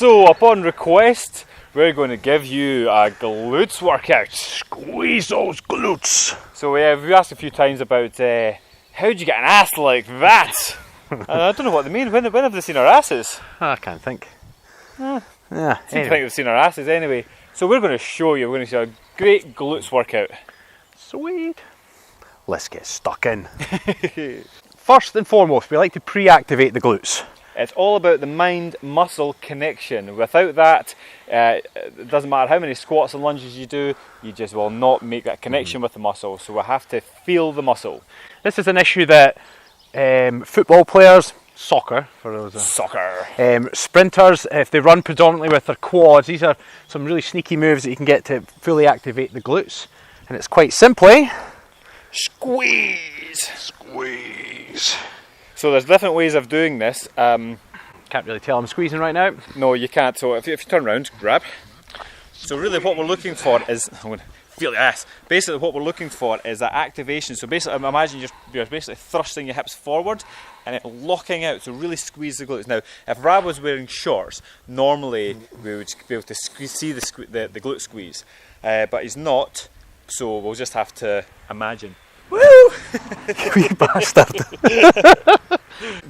So, upon request, we're going to give you a glutes workout. Squeeze those glutes. So we've asked a few times about how do you get an ass like that? And I don't know what they mean. When have they seen our asses? I can't think. Yeah, Yeah, I think they've seen our asses anyway. So we're going to show you, we're going to show a great glutes workout. Sweet. Let's get stuck in. First and foremost, we like to pre-activate the glutes. It's all about the mind-muscle connection. Without that, it doesn't matter how many squats and lunges you do, you just will not make that connection with the muscle. So we have to feel the muscle. This is an issue that football players, soccer, for those sprinters, if they run predominantly with their quads, these are some really sneaky moves that you can get to fully activate the glutes. And it's quite simply squeeze, squeeze. So there's different ways of doing this. Can't really tell I'm squeezing right now. No, you can't. So if you turn around, grab. So really what we're looking for is, I'm going to feel your ass. Basically what we're looking for is that activation. So basically imagine you're basically thrusting your hips forward and it locking out. So really squeeze the glutes. Now, if Rab was wearing shorts, normally we would be able to see the glute squeeze. But he's not, so we'll just have to imagine. Woo! You bastard.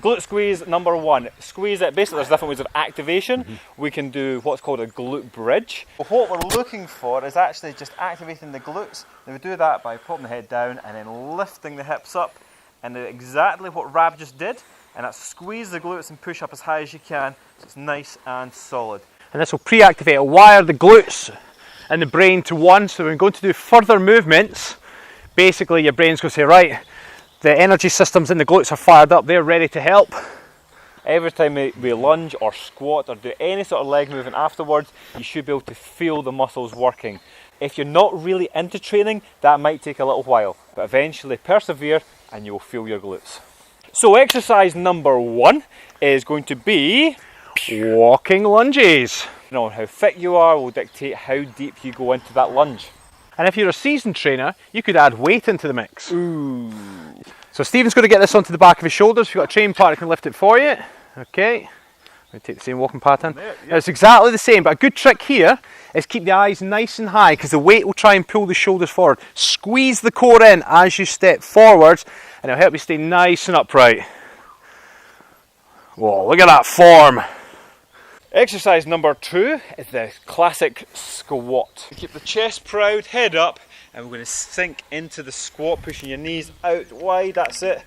Glute squeeze number one. Squeeze it. Basically, there's different ways of activation. We can do what's called a glute bridge. What we're looking for is actually just activating the glutes. Now we do that by putting the head down and then lifting the hips up, and exactly what Rab just did. And that's squeeze the glutes and push up as high as you can, so it's nice and solid. And this will pre-activate, it'll wire the glutes and the brain to one. So when we're going to do further movements, basically your brain's going to say, right, the energy systems in the glutes are fired up, they're ready to help. Every time we lunge or squat or do any sort of leg movement afterwards, you should be able to feel the muscles working. If you're not really into training, that might take a little while, but eventually persevere and you'll feel your glutes. So exercise number one is going to be walking lunges. You know, how fit you are will dictate how deep you go into that lunge. And if you're a seasoned trainer, you could add weight into the mix. Ooh. So Stephen's going to get this onto the back of his shoulders. If you've got a trained partner, can lift it for you. Okay. We take the same walking pattern. Now, it's exactly the same, but a good trick here is keep the eyes nice and high because the weight will try and pull the shoulders forward. Squeeze the core in as you step forwards and it'll help you stay nice and upright. Whoa, look at that form. Exercise number two is the classic squat. Keep the chest proud, head up, and we're going to sink into the squat, pushing your knees out wide, that's it.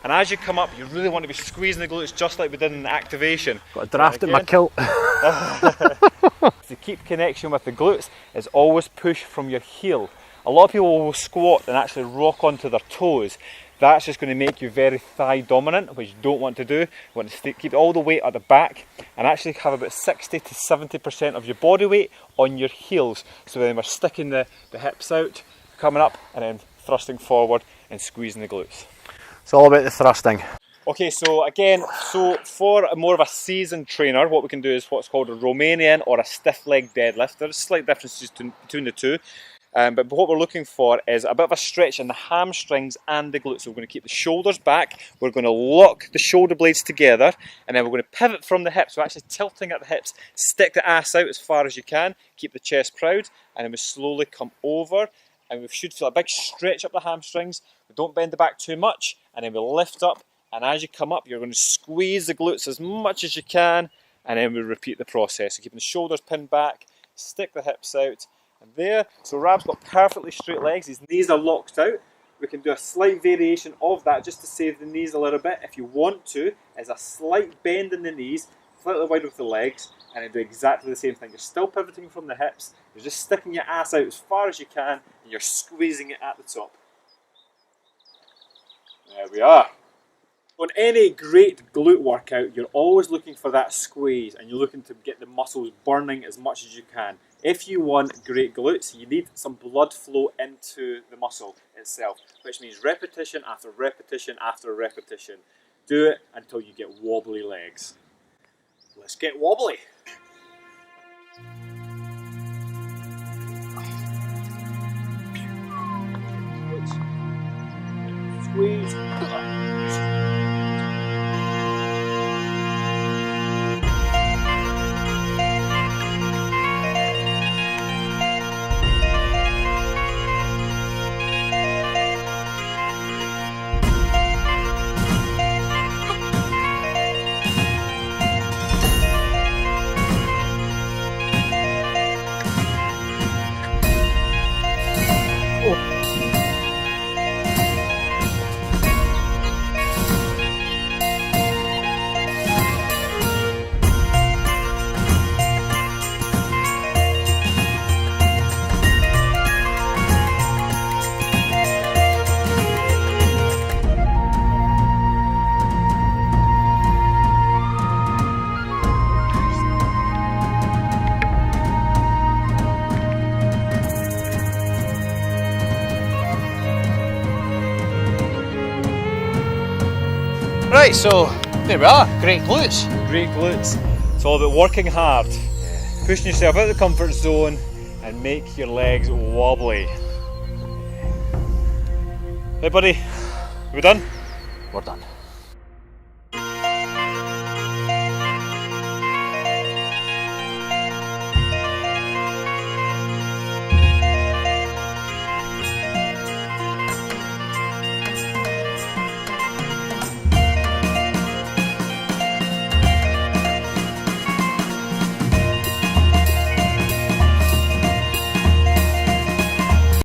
And as you come up, you really want to be squeezing the glutes just like we did in the activation. Got a draft in my kilt. To keep connection with the glutes is always push from your heel. A lot of people will squat and actually rock onto their toes. That's just going to make you very thigh dominant, which you don't want to do. You want to keep all the weight at the back and actually have about 60 to 70% of your body weight on your heels. So then we're sticking the hips out, coming up and then thrusting forward and squeezing the glutes. It's all about the thrusting. Okay, so again, for more of a seasoned trainer, what we can do is what's called a Romanian or a stiff leg deadlift. There's slight differences between the two. But what we're looking for is a bit of a stretch in the hamstrings and the glutes. So we're going to keep the shoulders back, we're going to lock the shoulder blades together, and then we're going to pivot from the hips. So actually tilting at the hips, stick the ass out as far as you can, keep the chest proud, and then we slowly come over, and we should feel a big stretch up the hamstrings. We don't bend the back too much, and then we lift up, and as you come up, you're going to squeeze the glutes as much as you can, and then we repeat the process. So keeping the shoulders pinned back, stick the hips out, and there. So Rab's got perfectly straight legs, his knees are locked out. We can do a slight variation of that just to save the knees a little bit if you want to, is a slight bend in the knees, slightly wide with the legs, and then do exactly the same thing. You're still pivoting from the hips, you're just sticking your ass out as far as you can, and you're squeezing it at the top. There we are. On any great glute workout, you're always looking for that squeeze and you're looking to get the muscles burning as much as you can. If you want great glutes, you need some blood flow into the muscle itself, which means repetition after repetition after repetition. Do it until you get wobbly legs. Let's get wobbly. Squeeze. Right, so there we are. Great glutes. Great glutes. It's all about working hard, pushing yourself out of the comfort zone and make your legs wobbly. Hey buddy, we done? We're done.